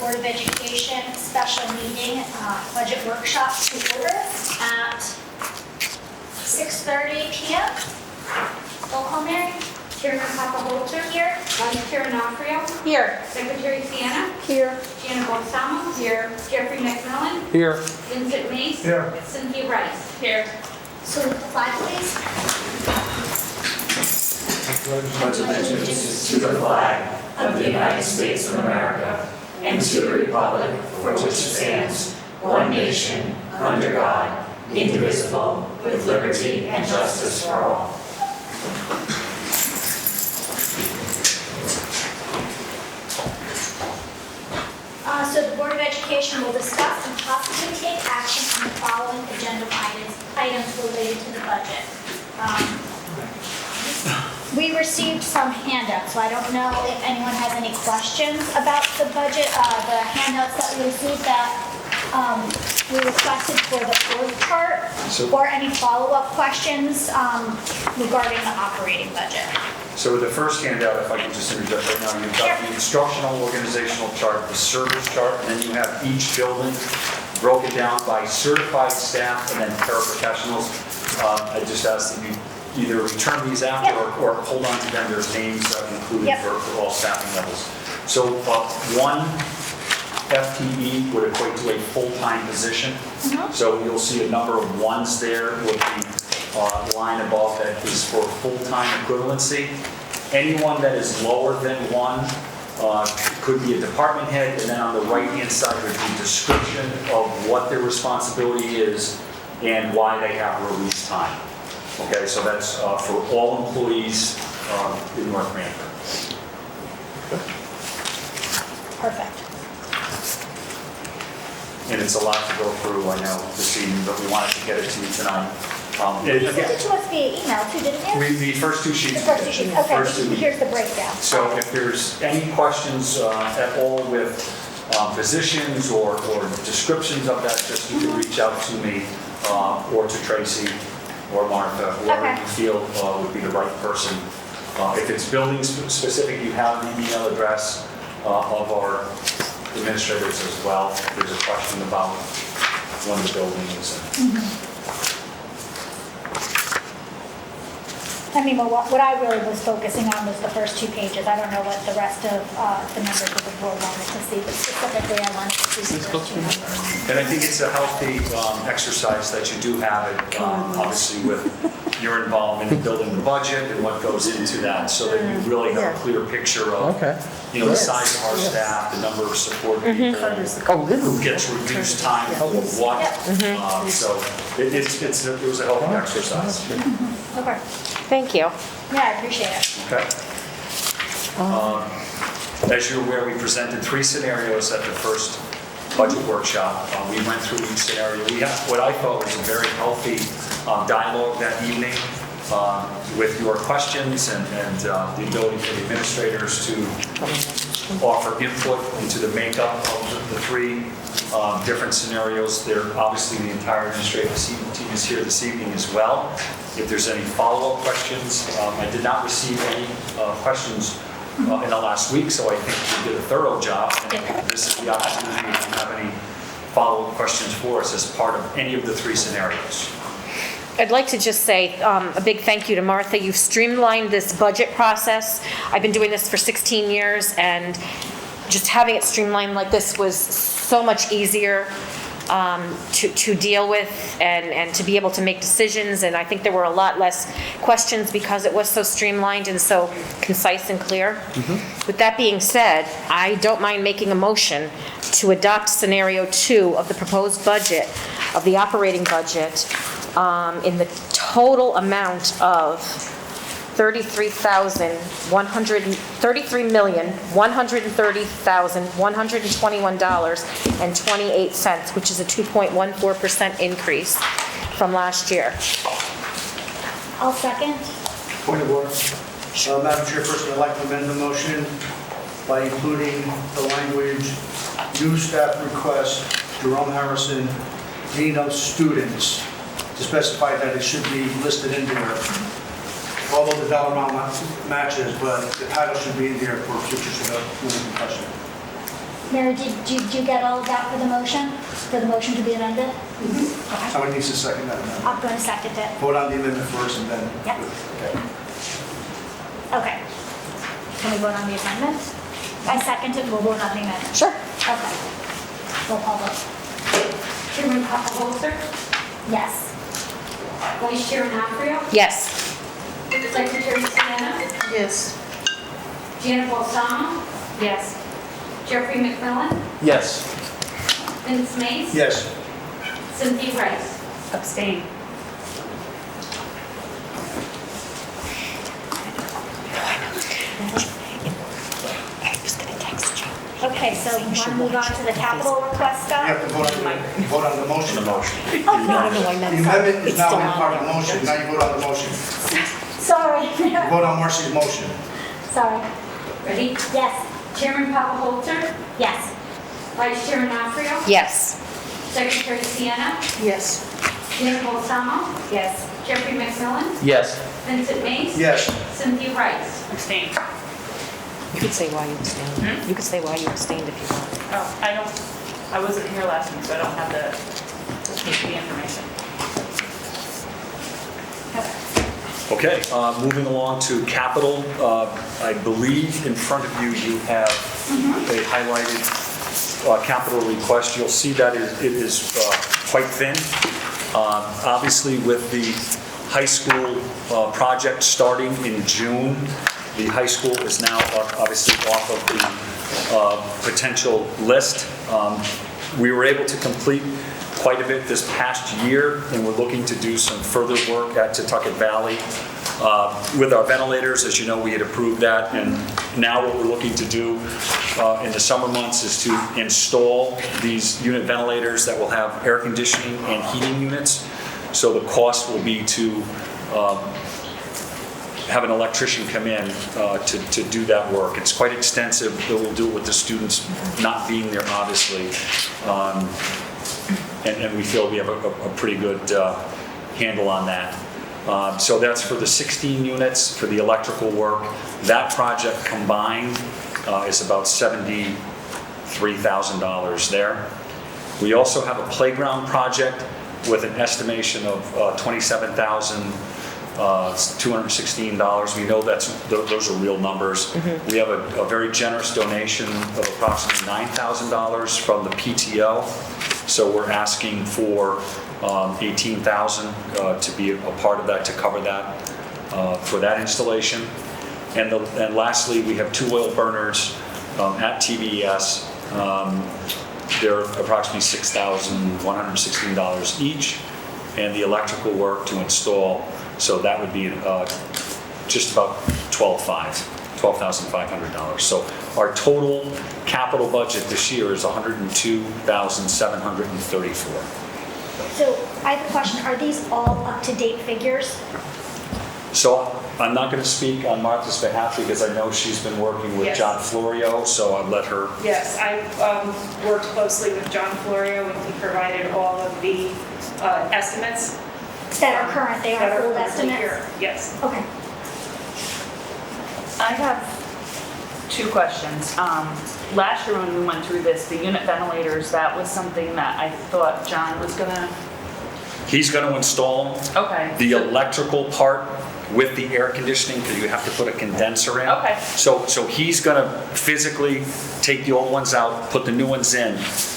Board of Education special meeting, budget workshop to order at 6:30 p.m. Roll call, Mary. Chairman Papa-Holter. Here. Vice Chair Nafrio. Here. Secretary Sienna. Here. Jana Balsamo. Here. Jeffrey McMillan. Here. Vincent Mace. Here. Cynthia Rice. Here. Salute the flag, please. Pledge allegiance to the flag of the United States of America and to the republic for which it stands, one nation, under God, indivisible, with liberty and justice for all. So the Board of Education will discuss and possibly take action on the following agenda items related to the budget. We received some handouts, so I don't know if anyone has any questions about the budget, the handouts that we received that we requested for the org chart, or any follow-up questions regarding the operating budget. So with the first handout, if I could just interject right now, you've got the instructional organizational chart, the service chart, and then you have each building broken down by certified staff and then paraprofessionals. I just ask that you either return these after or hold on to them. There's names included for all staffing levels. So one FTE would equate to a full-time position. So you'll see a number of ones there with the line above that is for full-time equivalency. Anyone that is lower than one could be a department head, and then on the right-hand side would be description of what their responsibility is and why they have release time. Okay, so that's for all employees in North Branford. Perfect. And it's a lot to go through, I know, this evening, but we wanted to get it to you tonight. You sent it to us via email too, didn't you? The first two sheets. The first two sheets, okay, First two. here's the breakdown. So if there's any questions at all with positions or descriptions of that, just you can reach out to me or to Tracy or Martha, whoever you feel would be the right person. If it's building specific, you have the email address of our administrators as well. If there's a question about one of the buildings. I mean, what I really was focusing on was the first 2 pages. I don't know what the rest of the members of the board wanted to see, but specifically I wanted to see the first 2 numbers. And I think it's a healthy exercise that you do have it, obviously with your involvement in building the budget and what goes into that, so that you really have a clear picture of, you know, the size of our staff, the number of support people, who gets reduced time for what. So it was a healthy exercise. Okay. Thank you. Yeah, I appreciate it. Okay. As you're aware, we presented 3 scenarios at the first budget workshop. We went through each scenario. We had what I thought was a very healthy dialogue that evening with your questions and the ability for the administrators to offer input into the makeup of the 3 different scenarios. Obviously, the entire administrative team is here this evening as well. If there's any follow-up questions, I did not receive any questions in the last week, so I think we did a thorough job. And this is the opportunity if you have any follow-up questions for us as part of any of the 3 scenarios. I'd like to just say a big thank you to Martha. You've streamlined this budget process. I've been doing this for 16 years, and just having it streamlined like this was so much easier to deal with and to be able to make decisions. And I think there were a lot less questions because it was so streamlined and so concise and clear. With that being said, I don't mind making a motion to adopt scenario 2 of the proposed budget, of the operating budget, in the total amount of $33,130,121.28, which is a 2.14% increase from last year. I'll second. Point of order. Madam Chairperson, I'd like to amend the motion by including the language, new staff request, Jerome Harrison, Dean of Students, to specify that it should be listed in there. Although the dollar amount matches, but the title should be in there for future question. Mary, did you get all of that for the motion? For the motion to be amended? Somebody needs to second that now. I'm going to second it. Vote on the amendment first and then. Yep. Okay. Okay. Can we vote on the amendment? I second it, we'll vote on the amendment. Sure. Okay. Roll call vote. Chairman Holzer, Yes. Vice Chair Nafrio, Yes. Secretary Sienna, Yes. Janet Balsamo. Yes. Jeffrey McMillan, Yes. Vince Mace. Yes. Cynthia Rice. Abstain. I was gonna text you. Okay, so you want to move on to the capital request, You Scott? have to vote on the motion. The motion. Oh, No, no. no, I The meant. amendment is It's now still in on part of the there. motion. Now you vote on the motion. Sorry. You vote on Marcy's motion. Sorry. Ready? Yes. Chairman Holzer, Yes. Vice Chair Nafrio, Yes. Secretary Sienna, Yes. Janet Balsamo. Yes. Jeffrey McMillan, Yes. Vincent Mace. Yes. Cynthia Rice. Abstain. You could say why you abstained. You could say why you abstained if you want. Oh, I wasn't here last week, so I don't have the information. Okay, moving along to capital. I believe in front of you, you have a highlighted capital request. You'll see that it is quite thin. Obviously, with the high school project starting in June, the high school is now obviously off of the potential list. We were able to complete quite a bit this past year, and we're looking to do some further work at Tucket Valley. With our ventilators, as you know, we had approved that, and now what we're looking to do in the summer months is to install these unit ventilators that will have air conditioning and heating units. So the cost will be to have an electrician come in to do that work. It's quite extensive, but we'll do it with the students not being there, obviously. And we feel we have a pretty good handle on that. So that's for the 16 units for the electrical work. That project combined is about $73,000 there. We also have a playground project with an estimation of $27,216. We know those are real numbers. We have a very generous donation of approximately $9,000 from the PTO. So we're asking for $18,000 to be a part of that, to cover that for that installation. And lastly, we have 2 oil burners at TVS. They're approximately $6,116 each, and the electrical work to install, so that would be just about $12,500. So our total capital budget this year is $102,734. So I have a question. Are these all up-to-date figures? So I'm not going to speak on Martha's behalf because I know she's been working with Yes. John Florio, so I'll let her. Yes, I worked closely with John Florio, and he provided all of the estimates. That are current, they that are old currently estimates? here. Yes. Okay. I have 2 questions. Last year when we went through this, the unit ventilators, that was something that I thought John was gonna, He's going to install okay. the electrical part with the air conditioning, because you have to put a condenser in. Okay. So he's going to physically take the old ones out, put the new ones in,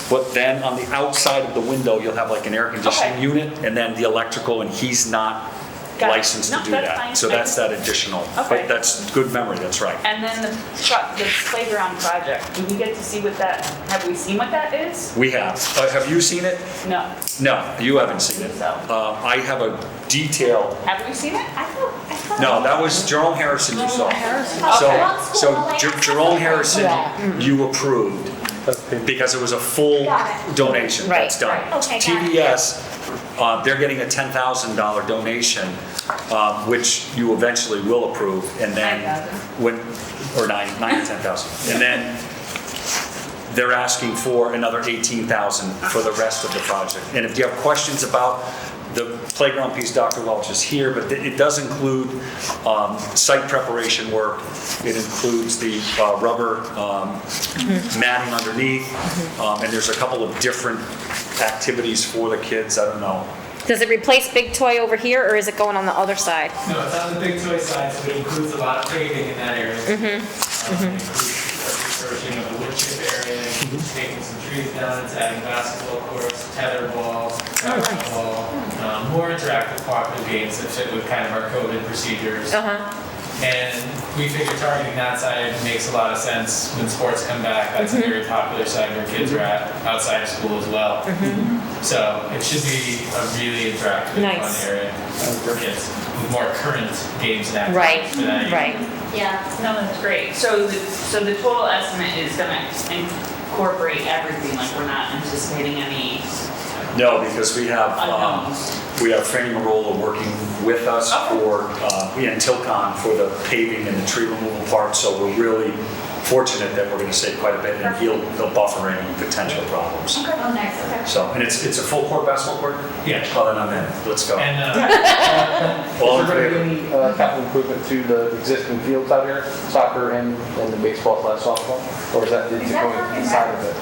but then on the outside of the window, you'll have like an air conditioning Okay. unit, and then the electrical, and he's not Got it. licensed to No, do that's that. fine. So that's that additional. Okay. But that's good memory, that's right. And then the playground project, do we get to see what that, have we seen what that is? We have. Have you seen it? No. No, you haven't seen it. So. I have a detail. Have we seen it? I thought. No, that was Jerome Harrison you saw. Okay. So Jerome Harrison, you approved because it was a full Got it. donation. Right. That's done. Okay, got it. TVS, they're getting a $10,000 donation, which you eventually will approve, and then 9,000. when, or 9 to 10,000. And they're asking for another $18,000 for the rest of the project. And if you have questions about the playground piece, Dr. Welch is here, but it does include site preparation work. It includes the rubber matting underneath, and there's a couple of different activities for the kids. I don't know. Does it replace Big Toy over here, or is it going on the other side? No, it's on the Big Toy side, so it includes a lot of paving in that area. It includes refurbishing of the wood chip area, taking some trees down, it's adding basketball courts, tether ball, more interactive cooperative games that fit with kind of our COVID procedures. And we figure targeting that side makes a lot of sense when sports come back. That's a very popular side where kids are at outside of school as well. So it should be a really interactive, Nice. fun area for kids with more current games and Right, activities for that age. right. Yeah. No, that's great. So the total estimate is gonna incorporate everything, like we're not anticipating any No, because we have unknowns. Franny Marola working with us for, and Tilcon for the paving and the tree removal part, so we're really fortunate that we're gonna save quite a bit, and he'll buffer any potential problems. Oh, nice, okay. So, and it's a full court basketball court? Yeah. Oh, then I'm in, let's go. And All in Is there favor? going to be any capital improvement to the existing fields out here, soccer and the baseball/softball? Or is that going inside of it?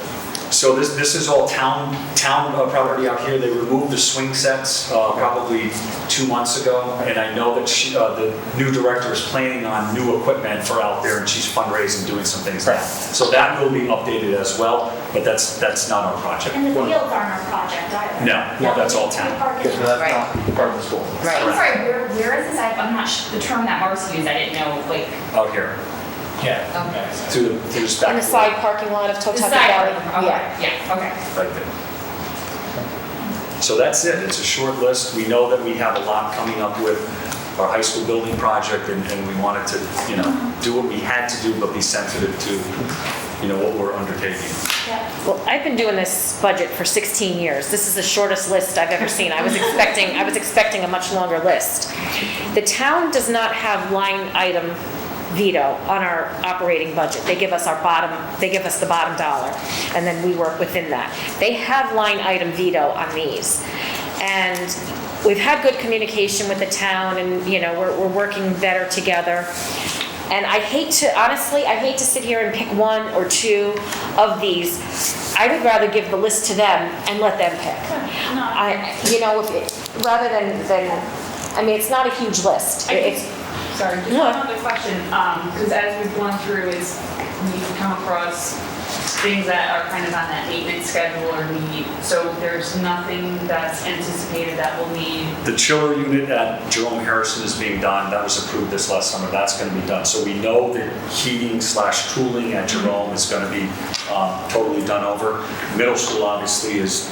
So this is all town property out here. They removed the swing sets probably 2 months ago, and I know that the new director is planning on new equipment for out there, and she's fundraising, doing some things now. So that will be updated as well, but that's not our project. And the fields aren't our project either. No, that's all town. Okay, so that's not part of the school. I'm sorry, where is this? I'm not the term that Marcy used, I didn't know, like, Out here, yeah. Okay. to the back. In the side parking lot of the Totucket side, Valley. okay, yeah, okay. Right there. So that's it. It's a short list. We know that we have a lot coming up with our high school building project, and we wanted to, do what we had to do, but be sensitive to, what we're undertaking. Well, I've been doing this budget for 16 years. This is the shortest list I've ever seen. I was expecting a much longer list. The town does not have line item veto on our operating budget. They give us the bottom dollar, and then we work within that. They have line item veto on these. And we've had good communication with the town, and, we're working better together. And I hate to sit here and pick one or two of these. I would rather give the list to them and let them pick. Rather than, it's not a huge list. Sorry, just one other question, because as we've gone through, we've come across things that are kind of on that maintenance schedule or need, so there's nothing that's anticipated that will need. The chiller unit at Jerome Harrison is being done. That was approved this last summer. That's going to be done. So we know that heating/cooling at Jerome is going to be totally done over. Middle school obviously is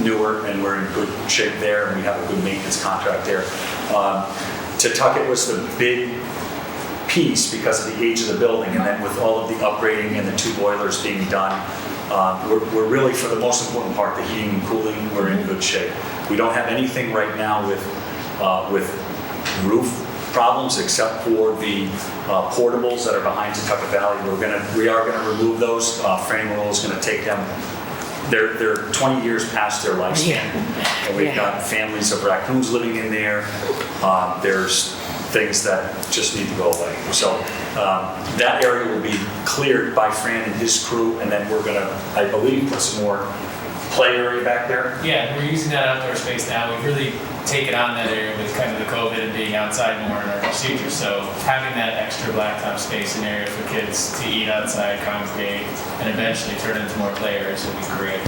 newer, and we're in good shape there, and we have a good maintenance contract there. Tucket was the big piece because of the age of the building, and then with all of the upgrading and the 2 boilers being done, we're really, for the most important part, the heating and cooling, we're in good shape. We don't have anything right now with roof problems except for the portables that are behind Tucket Valley. We are gonna remove those. Franny Marola is gonna take them. They're 20 years past their lifespan. And we've got families of raccoons living in there. There's things that just need to go away. So that area will be cleared by Fran and his crew, and then we're gonna, I believe, put some more play area back there. Yeah, we're using that outdoor space now. We've really taken on that area with kind of the COVID and being outside more in our procedures. So having that extra blacktop space and area for kids to eat outside, congregate, and eventually turn into more play areas would be great.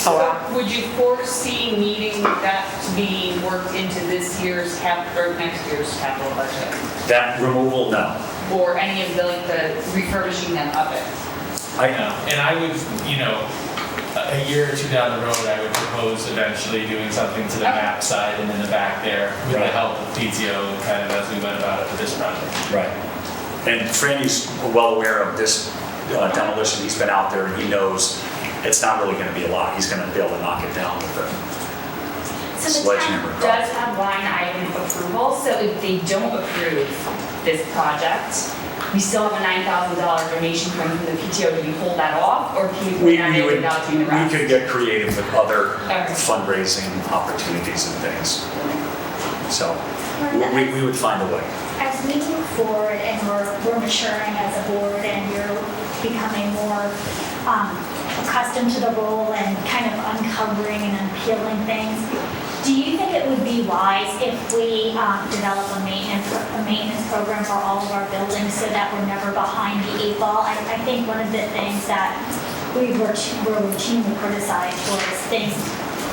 Oh, wow. Would you foresee needing that to be worked into this year's or next year's capital budget? That removal, no. Or any of the refurbishing them of it? I know, and I would, a year or two down the road, I would propose eventually doing something to the map side and in the back there with the help of PTO and kind of as we went about it for this project. Right. And Franny's well aware of this demolition. He's been out there and he knows it's not really going to be a lot. He's going to be able to knock it down with a So the sledgehammer. town does have line item approval, so if they don't approve this project, we still have a $9,000 donation coming from the PTO, do you hold that off, or can you put We that in would, without doing the we rest? could get creative with other Okay. fundraising opportunities and things. So, we would find a way. As we move forward and we're maturing as a board and you're becoming more accustomed to the role and kind of uncovering and unpeeling things, do you think it would be wise if we develop a maintenance program for all of our buildings so that we're never behind the eight ball? I think one of the things that we were routinely criticized for is things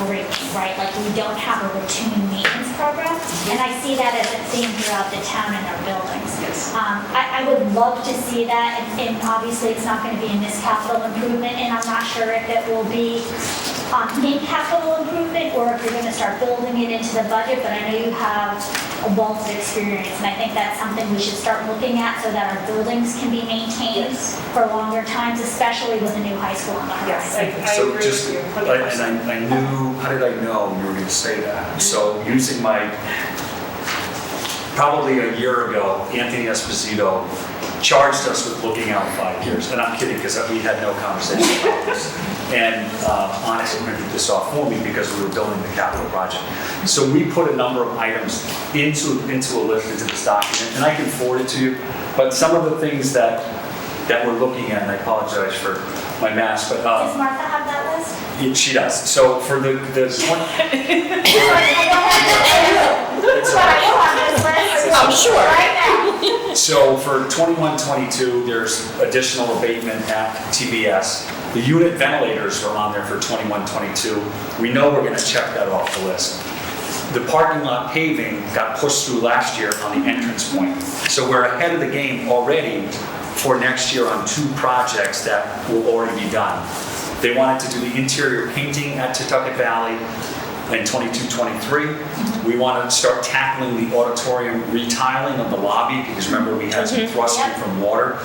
breaking, right? Like we don't have a routine maintenance program, and I see that as a theme throughout the town and our buildings. Yes. I would love to see that, and obviously it's not going to be in this capital improvement, and I'm not sure if it will be in capital improvement or if you're going to start building it into the budget, but I know you have a wealth of experience, and I think that's something we should start looking at so that our buildings can be maintained for longer times, especially with the new high school on the Yes, horizon. I So agree just, with you and 100%. I knew, how did I know you were going to say that? So using my, probably a year ago, Anthony Esposito charged us with looking out 5 years. And I'm kidding, because we had no conversation about this. And honestly, printed this off for me because we were building the capital project. So we put a number of items into a list, into this document, and I can forward it to you. But some of the things that we're looking at, and I apologize for my mask, but Does Martha have that list? she does. So for the I'm sure. Right now. So for 21-22, there's additional abatement at TBS. The unit ventilators are on there for 21-22. We know we're going to check that off the list. The parking lot paving got pushed through last year on the entrance point. So we're ahead of the game already for next year on 2 projects that will already be done. They wanted to do the interior painting at Tutucket Valley in 22-23. We want to start tackling the auditorium retiling of the lobby, because remember we had some thrusting from water.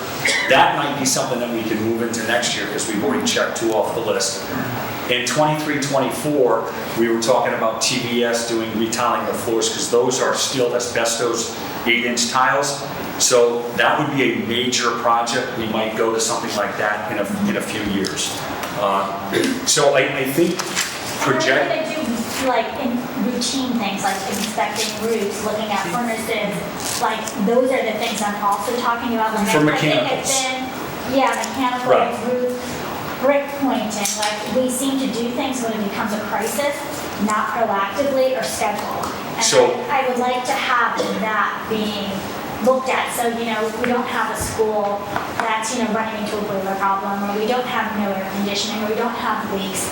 That might be something that we can move into next year, because we've already checked 2 off the list. In 23-24, we were talking about TBS doing retiling the floors, because those are still asbestos 8-inch tiles. So that would be a major project. We might go to something like that in a few years. So I think project. Are we going to do like in routine things like inspecting roofs, looking at furnaces, like those are the things I'm also talking about. Like For I think mechanicals. it's been, mechanical, Right. roof, brick pointing, like we seem to do things when it becomes a crisis, not proactively or scheduled. And So- I would like to have that being looked at, so, we don't have a school that's, running into a boiler problem, or we don't have no air conditioning, or we don't have leaks.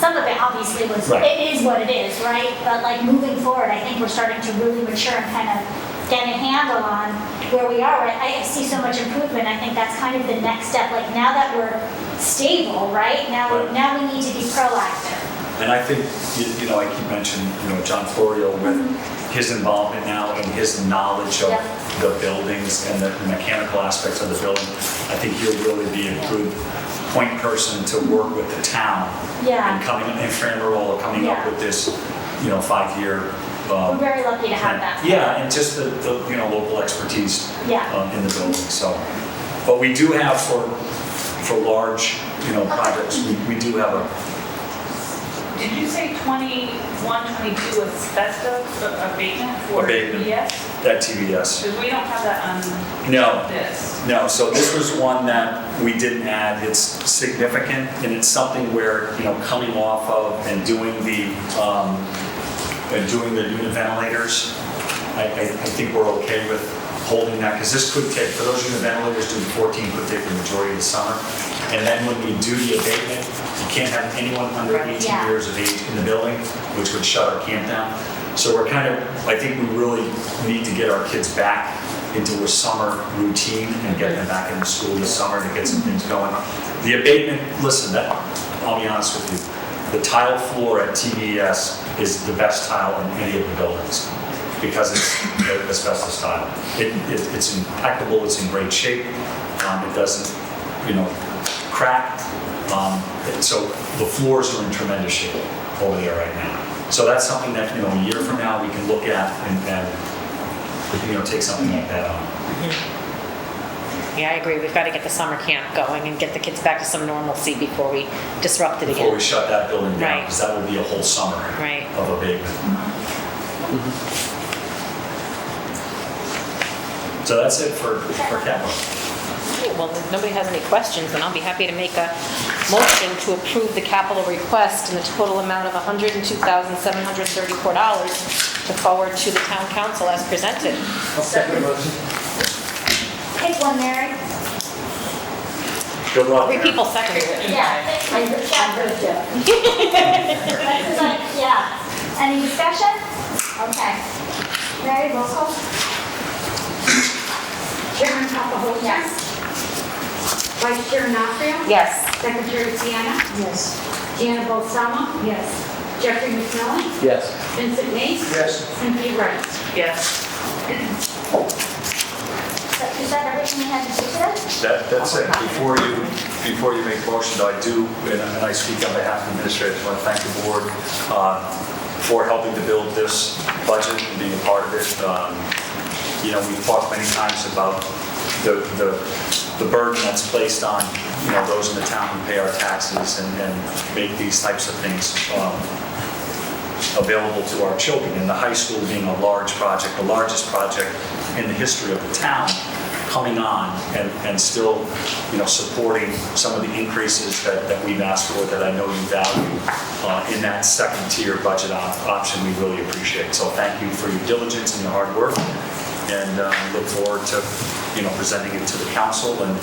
Some of it obviously was, Right. it is what it is, right? But like moving forward, I think we're starting to really mature and kind of get a handle on where we are. I see so much improvement. I think that's kind of the next step. Like now that we're stable, right? Now we need to be proactive. And I think, I keep mentioning, John Florio with his involvement now and his knowledge of the buildings and the mechanical aspects of the building. I think he'll really be a good point person to work with the town. Yeah. And Fran Marola coming up with this, 5-year. We're very lucky to have that. Yeah, and just the local expertise Yeah. in the building, so. But we do have for large, projects, we do have a. Did you say 21, 22 asbestos abatement for Abatement. TBS? At TBS. Because we don't have that on No. this. No, so this was one that we didn't add. It's significant, and it's something where, coming off of and doing the unit ventilators, I think we're okay with holding that, because this could take, for those unit ventilators, doing 14 could take the majority of the summer. And then when we do the abatement, you can't have anyone under 18 Yeah. years of age in the building, which would shut our camp down. So we're I think we really need to get our kids back into a summer routine and get them back into school this summer to get some things going. The abatement, listen, I'll be honest with you, the tile floor at TBS is the best tile in any of the buildings, because it's asbestos tile. It's impeccable, it's in great shape, it doesn't, crack. So the floors are in tremendous shape over there right now. So that's something that, a year from now, we can look at and take something like that on. Yeah, I agree. We've got to get the summer camp going and get the kids back to some normalcy before we disrupt it Before again. we shut that building down, Right. because that would be a whole summer Right. of abatement. So that's it for capital. Okay, well, if nobody has any questions, then I'll be happy to make a motion to approve the capital request in the total amount of $102,734 to forward to the town council as presented. I'll second the motion. Take one, Mary. Good luck. 3 people seconded it. Yeah. Yeah. Any discussion? Okay. Mary, roll call? Chairman Capahost. Yes. Vice Chair Nafrio. Yes. Secretary Sienna. Yes. Jana Balsamo. Yes. Jeffrey McMillan. Yes. Vincent Mace. Yes. Cynthia Wright. Yes. Is that everything you had to do today? That's it. Before you make motions, I do, and I speak on behalf of the administrators, I want to thank the board for helping to build this budget and being a part of it. You know, we've talked many times about the burden that's placed on, you know, those in the town who pay our taxes and make these types of things available to our children. And the high school being a large project, the largest project in the history of the town, coming on and still, you know, supporting some of the increases that we've asked for that I know you value in that second tier budget option, we really appreciate. So thank you for your diligence and your hard work, and look forward to, you know, presenting it to the council and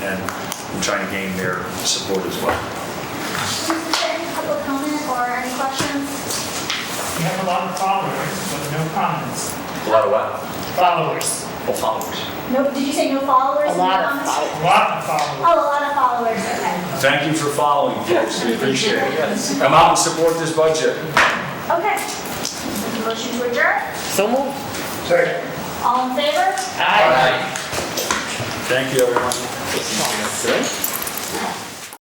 trying to gain their support as well. Is there any public comment or any questions? We have a lot of followers, but no comments. A lot of what? Followers. Oh, followers. No, did you say no followers? A and lot no of comments? followers. A lot of followers. Oh, a lot of followers, okay. Thank you for following, folks. We appreciate it. Come out and support this budget. Okay. Motion to adjourn? So moved. Second. All in favor? Thank you, everyone. Good.